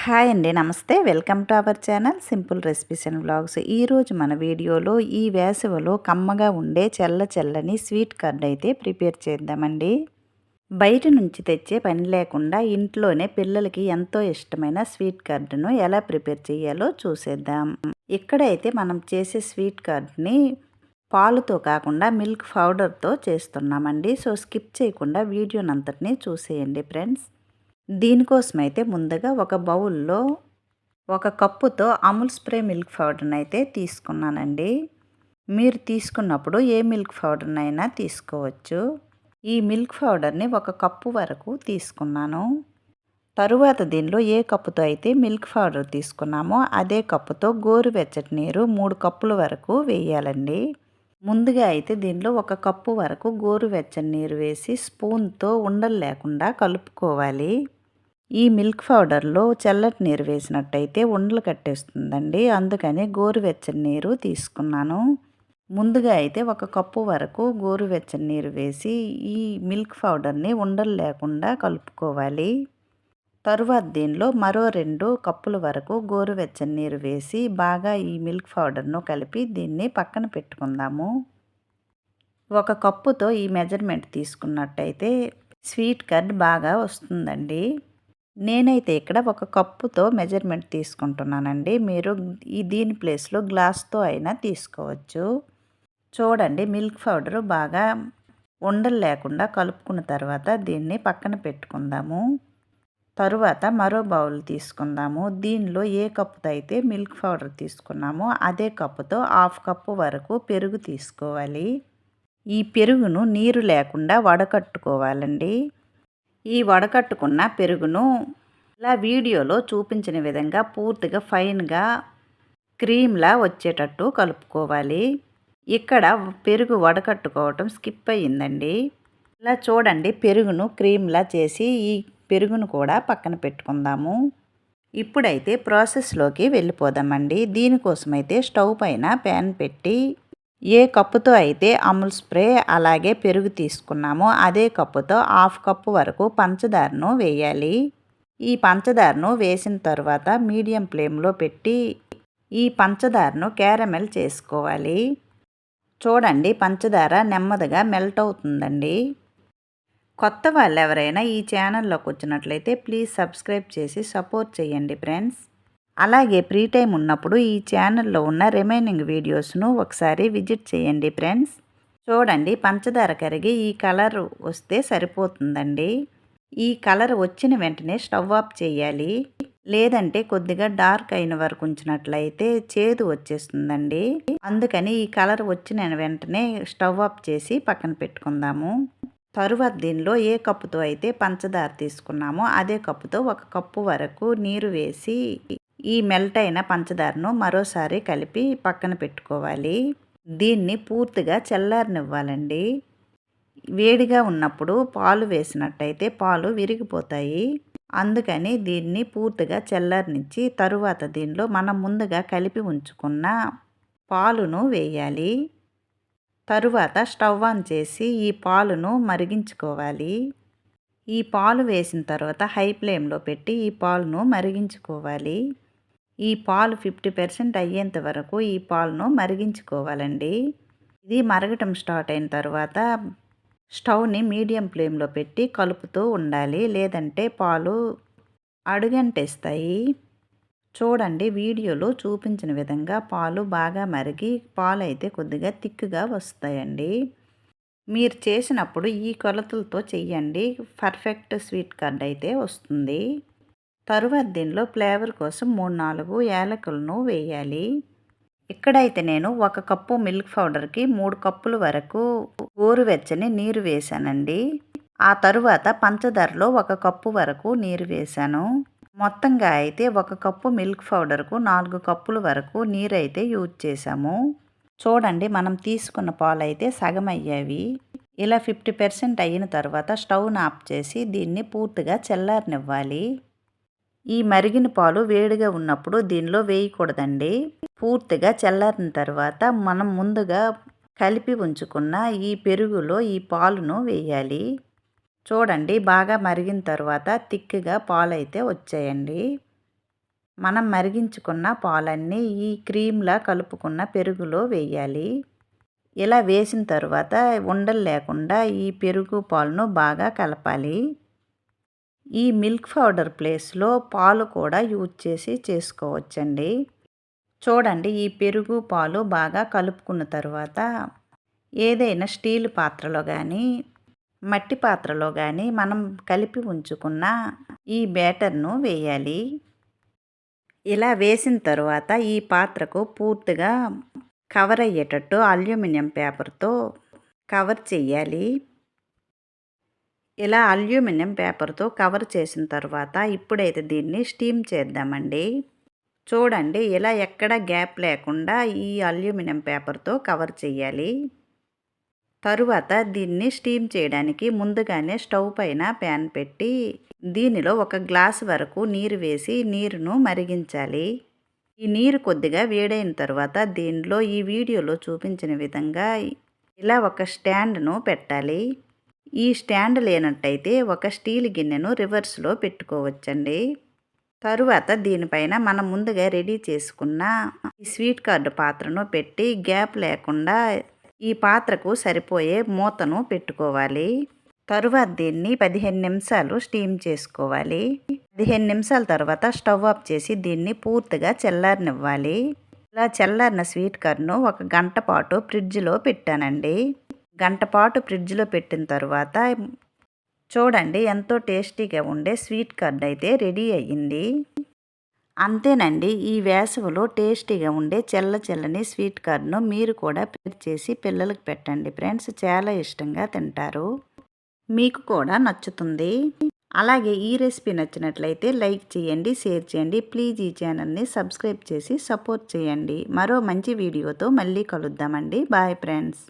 Hi అండి. నమస్తే. Welcome to our channel simple recipes and vlogs. ఈరోజు మన వీడియోలో ఈ వేసవిలో కమ్మగా ఉండే చల్లని స్వీట్ కర్డ్ అయితే ప్రిపేర్ చేద్దామండి. బయట నుంచి తెచ్చే పని లేకుండా ఇంట్లోనే పిల్లలకి ఎంతో ఇష్టమైన స్వీట్ కర్డ్ను ఎలా ప్రిపేర్ చేయాలో చూసేద్దాం. ఇక్కడైతే మనం చేసే స్వీట్ కర్డ్ని పాలుతో కాకుండా మిల్క్ పౌడర్తో చేస్తున్నామండి. సో స్కిప్ చేయకుండా వీడియోనంతటిని చూసేయండి ఫ్రెండ్స్. దీనికోసమైతే ముందుగా ఒక బౌల్లో ఒక కప్పుతో అమూల్ స్ప్రే మిల్క్ పౌడర్ని అయితే తీసుకున్నానండి. మీరు తీసుకున్నప్పుడు ఏ మిల్క్ పౌడర్నైనా తీసుకోవచ్చు. ఈ మిల్క్ పౌడర్ని ఒక కప్పు వరకు తీసుకున్నాను. తరువాత దీనిలో ఏ కప్పుతో అయితే మిల్క్ పౌడర్ తీసుకున్నామో అదే కప్పుతో గోరువెచ్చటి నీరు 3 కప్పుల వరకు వేయాలండి. ముందుగా అయితే దీనిలో ఒక కప్పు వరకు గోరువెచ్చని నీరు వేసి స్పూన్తో ఉండలు లేకుండా కలుపుకోవాలి. ఈ మిల్క్ పౌడర్లో చల్లటి నీరు వేసినట్టయితే ఉండలు కట్టేస్తుందండి. అందుకని గోరువెచ్చని నీరు తీసుకున్నాను. ముందుగా అయితే ఒక కప్పు వరకు గోరువెచ్చని నీరు వేసి ఈ మిల్క్ పౌడర్ని ఉండలు లేకుండా కలుపుకోవాలి. తరువాత దీనిలో మరో 2 కప్పుల వరకు గోరువెచ్చని నీరు వేసి బాగా ఈ మిల్క్ పౌడర్ను కలిపి దీన్ని పక్కన పెట్టుకుందాము. ఒక కప్పుతో ఈ మెజర్మెంట్ తీసుకున్నట్టయితే స్వీట్ కర్డ్ బాగా వస్తుందండి. నేనైతే ఇక్కడ ఒక కప్పుతో మెజర్మెంట్ తీసుకుంటున్నానండి. మీరు దీని ప్లేస్లో గ్లాస్తో అయినా తీసుకోవచ్చు. చూడండి, మిల్క్ పౌడర్ బాగా ఉండలు లేకుండా కలుపుకున్న తర్వాత దీన్ని పక్కన పెట్టుకుందాము. తరువాత మరో బౌల్ తీసుకుందాము. దీనిలో ఏ కప్పుతో అయితే మిల్క్ పౌడర్ తీసుకున్నామో అదే కప్పుతో 1/2 కప్పు వరకు పెరుగు తీసుకోవాలి. ఈ పెరుగును నీరు లేకుండా వడకట్టుకోవాలండి. ఈ వడకట్టుకున్న పెరుగును ఇలా వీడియోలో చూపించిన విధంగా పూర్తిగా ఫైన్గా క్రీమ్లా వచ్చేటట్టు కలుపుకోవాలి. ఇక్కడ పెరుగు వడకట్టుకోవటం స్కిప్ అయ్యిందండి. ఇలా చూడండి, పెరుగును క్రీమ్లా చేసి ఈ పెరుగును కూడా పక్కన పెట్టుకుందాము. ఇప్పుడైతే ప్రాసెస్లోకి వెళ్ళిపోదామండి. దీనికోసమైతే స్టవ్ పైన ప్యాన్ పెట్టి ఏ కప్పుతో అయితే అమూల్ స్ప్రే అలాగే పెరుగు తీసుకున్నామో అదే కప్పుతో 1/2 కప్పు వరకు పంచదారను వేయాలి. ఈ పంచదారను వేసిన తర్వాత మీడియం ఫ్లేమ్లో పెట్టి ఈ పంచదారను క్యారమెల్ చేసుకోవాలి. చూడండి, పంచదార నెమ్మదిగా మెల్ట్ అవుతుందండి. కొత్త వాళ్ళు ఎవరైనా ఈ ఛానల్లోకి వచ్చినట్లయితే ప్లీజ్ సబ్స్క్రైబ్ చేసి సపోర్ట్ చేయండి ఫ్రెండ్స్. అలాగే ఫ్రీ టైం ఉన్నప్పుడు ఈ ఛానల్లో ఉన్న రిమైనింగ్ వీడియోస్ను ఒకసారి విజిట్ చేయండి ఫ్రెండ్స్. చూడండి, పంచదార కరిగి ఈ కలర్ వస్తే సరిపోతుందండి. ఈ కలర్ వచ్చిన వెంటనే స్టవ్ ఆఫ్ చేయాలి. లేదంటే కొద్దిగా డార్క్ అయిన వరకు ఉంచినట్లయితే చేదు వచ్చేస్తుందండి. అందుకని ఈ కలర్ వచ్చిన వెంటనే స్టవ్ ఆఫ్ చేసి పక్కన పెట్టుకుందాము. తరువాత దీనిలో ఏ కప్పుతో అయితే పంచదార తీసుకున్నామో అదే కప్పుతో 1 కప్పు వరకు నీరు వేసి ఈ మెల్ట్ అయిన పంచదారను మరోసారి కలిపి పక్కన పెట్టుకోవాలి. దీన్ని పూర్తిగా చల్లారనివ్వాలండి. వేడిగా ఉన్నప్పుడు పాలు వేసినట్టయితే పాలు విరిగిపోతాయి. అందుకని దీన్ని పూర్తిగా చల్లారనిచ్చి తరువాత దీనిలో మనం ముందుగా కలిపి ఉంచుకున్న పాలును వేయాలి. తరువాత స్టవ్ ఆన్ చేసి ఈ పాలును మరిగించుకోవాలి. ఈ పాలు వేసిన తర్వాత హై ఫ్లేమ్లో పెట్టి ఈ పాలును మరిగించుకోవాలి. ఈ పాలు 50% అయ్యేంత వరకు ఈ పాలును మరిగించుకోవాలండి. ఇది మరగటం స్టార్ట్ అయిన తర్వాత స్టవ్ని మీడియం ఫ్లేమ్లో పెట్టి కలుపుతూ ఉండాలి. లేదంటే పాలు అడుగంటేస్తాయి. చూడండి, వీడియోలో చూపించిన విధంగా పాలు బాగా మరిగి పాలు అయితే కొద్దిగా థిక్గా వస్తాయండి. మీరు చేసినప్పుడు ఈ కొలతలతో చెయ్యండి. పర్ఫెక్ట్ స్వీట్ కర్డ్ అయితే వస్తుంది. తరువాత దీనిలో ఫ్లేవర్ కోసం 3-4 యాలకులను వేయాలి. ఇక్కడైతే నేను 1 కప్పు మిల్క్ పౌడర్కి 3 కప్పుల వరకు గోరువెచ్చని నీరు వేశానండి. ఆ తరువాత పంచదారలో 1 కప్పు వరకు నీరు వేశాను. మొత్తంగా అయితే 1 కప్పు మిల్క్ పౌడర్కు 4 కప్పుల వరకు నీరు అయితే యూజ్ చేశాము. చూడండి, మనం తీసుకున్న పాలు అయితే సగం అయ్యావి. ఇలా 50% అయిన తర్వాత స్టవ్ను ఆఫ్ చేసి దీన్ని పూర్తిగా చల్లారనివ్వాలి. ఈ మరిగిన పాలు వేడిగా ఉన్నప్పుడు దీనిలో వేయకూడదండి. పూర్తిగా చల్లారిన తర్వాత మనం ముందుగా కలిపి ఉంచుకున్న ఈ పెరుగులో ఈ పాలును వేయాలి. చూడండి, బాగా మరిగిన తర్వాత థిక్గా పాలు అయితే వచ్చాయండి. మనం మరిగించుకున్న పాలన్నీ ఈ క్రీమ్లా కలుపుకున్న పెరుగులో వేయాలి. ఇలా వేసిన తర్వాత ఉండలు లేకుండా ఈ పెరుగు పాలను బాగా కలపాలి. ఈ మిల్క్ పౌడర్ ప్లేస్లో పాలు కూడా యూజ్ చేసి చేసుకోవచ్చండి. చూడండి, ఈ పెరుగు పాలు బాగా కలుపుకున్న తర్వాత ఏదైనా స్టీల్ పాత్రలో కానీ మట్టి పాత్రలో కానీ మనం కలిపి ఉంచుకున్న ఈ బ్యాటర్ను వేయాలి. ఇలా వేసిన తర్వాత ఈ పాత్రకు పూర్తిగా కవర్ అయ్యేటట్టు అల్యూమినియం పేపర్తో కవర్ చేయాలి. ఇలా అల్యూమినియం పేపర్తో కవర్ చేసిన తర్వాత ఇప్పుడైతే దీన్ని స్టీమ్ చేద్దామండి. చూడండి, ఇలా ఎక్కడ గ్యాప్ లేకుండా ఈ అల్యూమినియం పేపర్తో కవర్ చేయాలి. తరువాత దీన్ని స్టీమ్ చేయడానికి ముందుగానే స్టవ్ పైన ప్యాన్ పెట్టి దీనిలో ఒక గ్లాస్ వరకు నీరు వేసి నీరును మరిగించాలి. ఈ నీరు కొద్దిగా వేడైన తర్వాత దీనిలో ఈ వీడియోలో చూపించిన విధంగా ఇలా ఒక స్టాండ్ను పెట్టాలి. ఈ స్టాండ్ లేనట్టయితే ఒక స్టీల్ గిన్నెను రివర్స్లో పెట్టుకోవచ్చండి. తరువాత దీనిపైన మనం ముందుగా రెడీ చేసుకున్న ఈ స్వీట్ కార్డ్ పాత్రను పెట్టి గ్యాప్ లేకుండా ఈ పాత్రకు సరిపోయే మూతను పెట్టుకోవాలి. తరువాత దీన్ని 15 నిమిషాలు స్టీమ్ చేసుకోవాలి. 15 నిమిషాల తర్వాత స్టవ్ ఆఫ్ చేసి దీన్ని పూర్తిగా చల్లారనివ్వాలి. ఇలా చల్లారిన స్వీట్ కార్న్ను ఒక గంట పాటు ఫ్రిడ్జ్లో పెట్టానండి. గంట పాటు ఫ్రిడ్జ్లో పెట్టిన తర్వాత చూడండి, ఎంతో టేస్టీగా ఉండే స్వీట్ కార్న్ అయితే రెడీ అయ్యింది. అంతేనండి, ఈ వేసవిలో టేస్టీగా ఉండే చల్లని స్వీట్ కార్న్ను మీరు కూడా ప్రిపేర్ చేసి పిల్లలకు పెట్టండి ఫ్రెండ్స్. చాలా ఇష్టంగా తింటారు, మీకు కూడా నచ్చుతుంది. అలాగే ఈ రెసిపీ నచ్చినట్లయితే లైక్ చేయండి, షేర్ చేయండి. ప్లీజ్ ఈ ఛానల్ని సబ్స్క్రైబ్ చేసి సపోర్ట్ చేయండి. మరో మంచి వీడియోతో మళ్ళీ కలుద్దామండి. Bye friends.